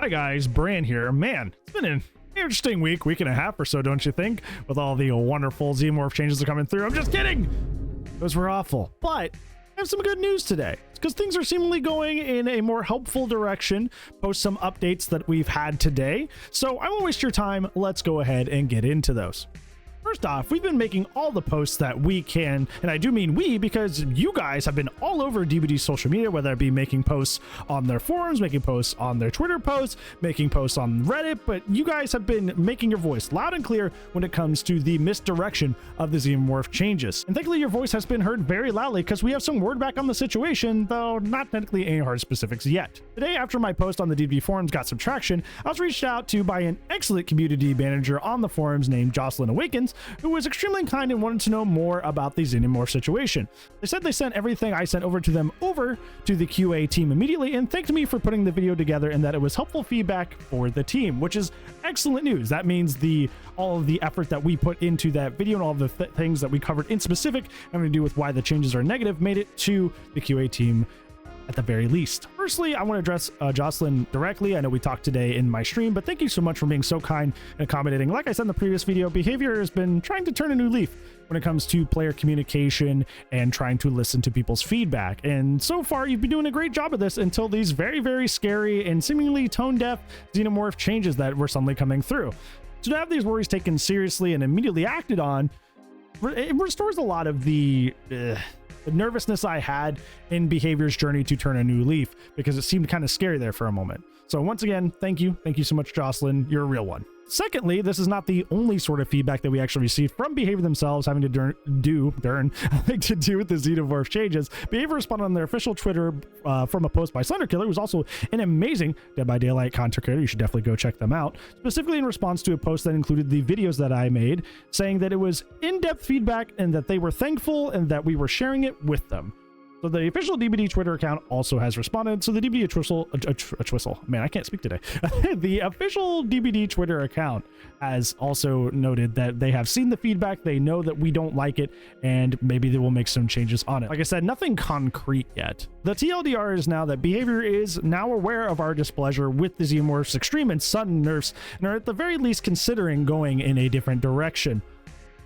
Hi guys, Bran here. Man, it's been an interesting week and a half or so, don't you think? With all the wonderful Xenomorph changes that are coming through. I'm just kidding! Those were awful. But I have some good news today, because things are seemingly going in a more helpful direction post some updates that we've had today. So I won't waste your time. Let's go ahead and get into those. First off, we've been making all the posts that we can, and I do mean we because you guys have been all over DBD's social media, whether it be making posts on their forums, making posts on their Twitter posts, making posts on Reddit, but you guys have been making your voice loud and clear when it comes to the misdirection of the Xenomorph changes. And thankfully your voice has been heard very loudly because we have some word back on the situation, though not technically any hard specifics yet. Today, after my post on the DBD forums got some traction, I was reached out to by an excellent community manager on the forums named Jocelyn Awakens, who was extremely kind and wanted to know more about the Xenomorph situation. They said they sent everything I sent over to them over to the QA team immediately and thanked me for putting the video together and that it was helpful feedback for the team, which is excellent news. That means all of the effort that we put into that video and all of the things that we covered in specific having to do with why the changes are negative made it to the QA team at the very least. Firstly, I want to address Jocelyn directly. I know we talked today in my stream, but thank you so much for being so kind and accommodating. Like I said in the previous video, BHVR has been trying to turn a new leaf when it comes to player communication and trying to listen to people's feedback. And so far, you've been doing a great job of this until these very, very scary and seemingly tone-deaf Xenomorph changes that were suddenly coming through. So to have these worries taken seriously and immediately acted on, it restores a lot of the nervousness I had in BHVR's journey to turn a new leaf, because it seemed kind of scary there for a moment. So once again, thank you so much, Jocelyn. You're a real one. Secondly, this is not the only sort of feedback that we actually received from BHVR themselves having to do with the Xenomorph changes. BHVR responded on their official Twitter from a post by Slenderkiller, who's also an amazing Dead by Daylight content creator. You should definitely go check them out. Specifically in response to a post that included the videos that I made, saying that it was in-depth feedback and that they were thankful and that we were sharing it with them. So the official DBD Twitter account also has responded. So the DBD Twistle, man, I can't speak today. The official DBD Twitter account has also noted that they have seen the feedback. They know that we don't like it, and maybe they will make some changes on it. Like I said, nothing concrete yet. The TLDR is now that BHVR is now aware of our displeasure with the Xenomorph's extreme and sudden nerfs, and are at the very least considering going in a different direction.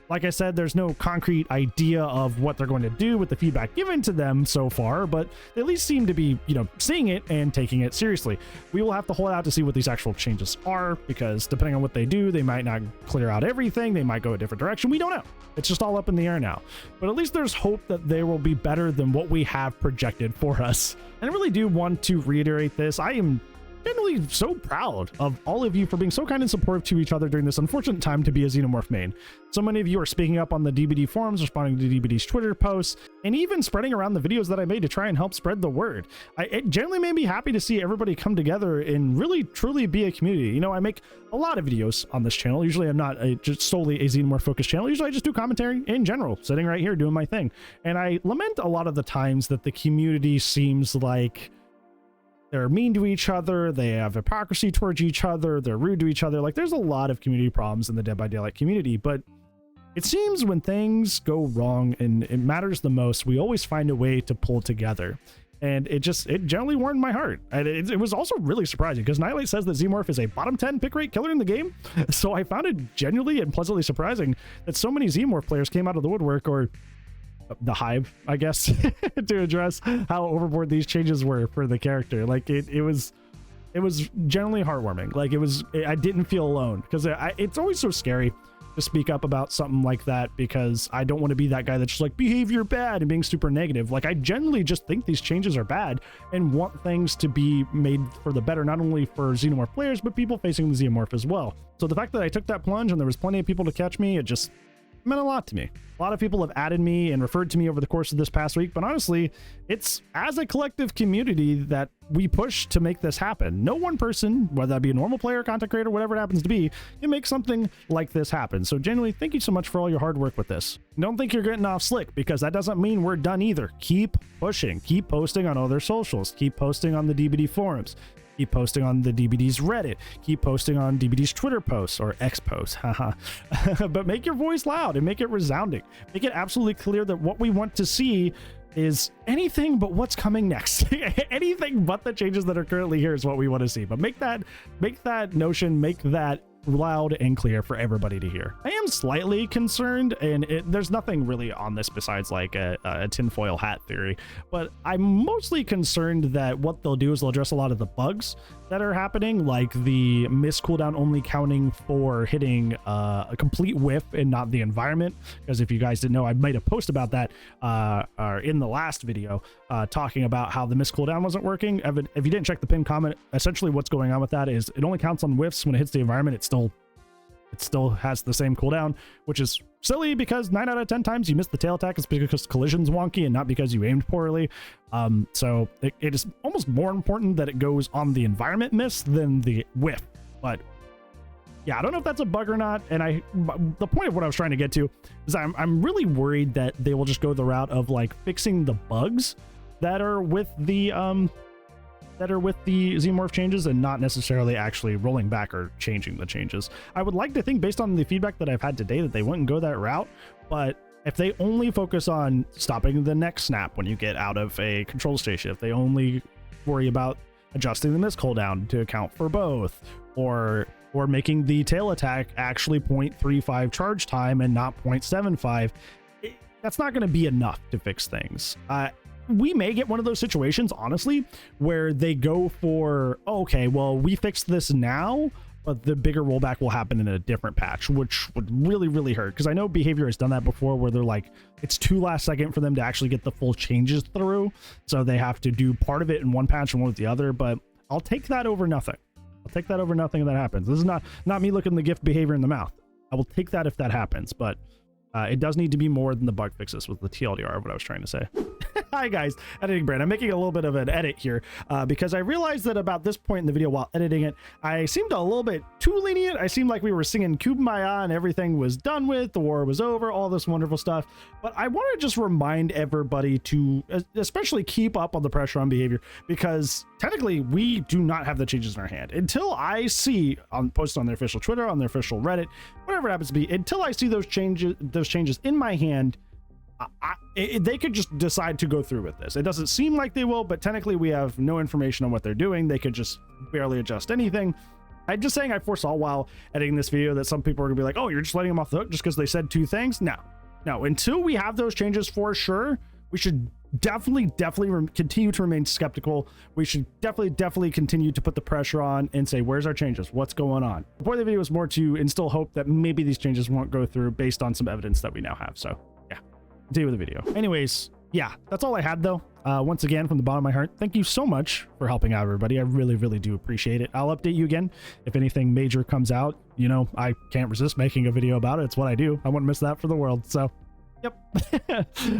Like I said, there's no concrete idea of what they're going to do with the feedback given to them so far, but they at least seem to be, seeing it and taking it seriously. We will have to hold out to see what these actual changes are, because depending on what they do, they might not clear out everything. They might go a different direction. We don't know. It's just all up in the air now. But at least there's hope that they will be better than what we have projected for us. And I really do want to reiterate this. I am generally so proud of all of you for being so kind and supportive to each other during this unfortunate time to be a Xenomorph main. So many of you are speaking up on the DBD forums, responding to DBD's Twitter posts, and even spreading around the videos that I made to try and help spread the word. It generally made me happy to see everybody come together and really truly be a community. I make a lot of videos on this channel. Usually I'm not just solely a Xenomorph focused channel. Usually I just do commentary in general, sitting right here doing my thing. And I lament a lot of the times that the community seems like they're mean to each other, they have hypocrisy towards each other, they're rude to each other. Like, there's a lot of community problems in the Dead by Daylight community, but it seems when things go wrong and it matters the most, we always find a way to pull together. And it generally warmed my heart. And it was also really surprising because Nightlight says that Xenomorph is a bottom 10 pick rate killer in the game. So I found it genuinely and pleasantly surprising that so many Xenomorph players came out of the woodwork, or the hive, I guess, to address how overboard these changes were for the character. Like it was generally heartwarming. Like I didn't feel alone, because it's always so scary to speak up about something like that, because I don't want to be that guy that's just like behavior bad and being super negative. Like, I generally just think these changes are bad and want things to be made for the better, not only for Xenomorph players, but people facing the Xenomorph as well. So the fact that I took that plunge and there was plenty of people to catch me, it just meant a lot to me. A lot of people have added me and referred to me over the course of this past week, but honestly, it's as a collective community that we push to make this happen. No one person, whether that be a normal player, content creator, whatever it happens to be, can make something like this happen. So genuinely, thank you so much for all your hard work with this. Don't think you're getting off slick, because that doesn't mean we're done either. Keep pushing, keep posting on other socials, keep posting on the DBD forums, keep posting on the DBD's Reddit, keep posting on DBD's Twitter posts, or X posts, haha. But make your voice loud and make it resounding. Make it absolutely clear that what we want to see is anything but what's coming next. Anything but the changes that are currently here is what we want to see. But make that notion, make that loud and clear for everybody to hear. I am slightly concerned, and there's nothing really on this besides like a tinfoil hat theory, but I'm mostly concerned that what they'll do is they'll address a lot of the bugs that are happening, like the miss cooldown only counting for hitting a complete whiff and not the environment. Because if you guys didn't know, I made a post about that in the last video talking about how the miss cooldown wasn't working. If you didn't check the pinned comment, essentially what's going on with that is it only counts on whiffs. When it hits the environment, it still has the same cooldown, which is silly because 9 out of 10 times you miss the tail attack is because collision's wonky and not because you aimed poorly. So it is almost more important that it goes on the environment miss than the whiff. But yeah, I don't know if that's a bug or not. And the point of what I was trying to get to is I'm really worried that they will just go the route of like fixing the bugs that are with the Xenomorph changes and not necessarily actually rolling back or changing the changes. I would like to think, based on the feedback that I've had today, that they wouldn't go that route, but if they only focus on stopping the neck snap when you get out of a control station, if they only worry about adjusting the miss cooldown to account for both, or making the tail attack actually 0.35 charge time and not 0.75, that's not going to be enough to fix things. We may get one of those situations, honestly, where they go for, okay, well, we fixed this now, but the bigger rollback will happen in a different patch, which would really, really hurt. Because I know Behavior has done that before, where they're like, it's too last second for them to actually get the full changes through. So they have to do part of it in one patch and one with the other. But I'll take that over nothing. I'll take that over nothing if that happens. This is not me looking the gift Behavior in the mouth. I will take that if that happens. But it does need to be more than the bug fixes with the TLDR, what I was trying to say. Hi guys, Editing Brand. I'm making a little bit of an edit here because I realized that about this point in the video while editing it, I seemed a little bit too lenient. I seemed like we were singing Kumbaya and everything was done with, the war was over, all this wonderful stuff. But I want to just remind everybody to especially keep up on the pressure on Behavior, because technically we do not have the changes in our hand. Until I see posted on their official Twitter, on their official Reddit, whatever it happens to be, until I see those changes in my hand, they could just decide to go through with this. It doesn't seem like they will, but technically we have no information on what they're doing. They could just barely adjust anything. I'm just saying, I foresaw while editing this video that some people are gonna be like, oh, you're just letting them off the hook just because they said two things. No, until we have those changes for sure, we should definitely continue to remain skeptical. We should definitely continue to put the pressure on and say, where's our changes? What's going on? The point of the video is more to instill hope that maybe these changes won't go through based on some evidence that we now have. So yeah, continue with the video. Anyways, yeah, that's all I had though. Once again, from the bottom of my heart, thank you so much for helping out everybody. I really do appreciate it. I'll update you again if anything major comes out. You know, I can't resist making a video about it. It's what I do. I wouldn't miss that for the world. So yep.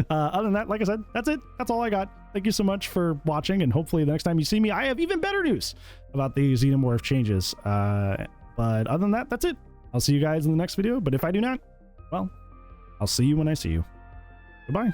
Other than that, like I said, that's it. That's all I got. Thank you so much for watching, and hopefully the next time you see me, I have even better news about the Xenomorph changes. But other than that, that's it. I'll see you guys in the next video, but if I do not, well, I'll see you when I see you. Goodbye.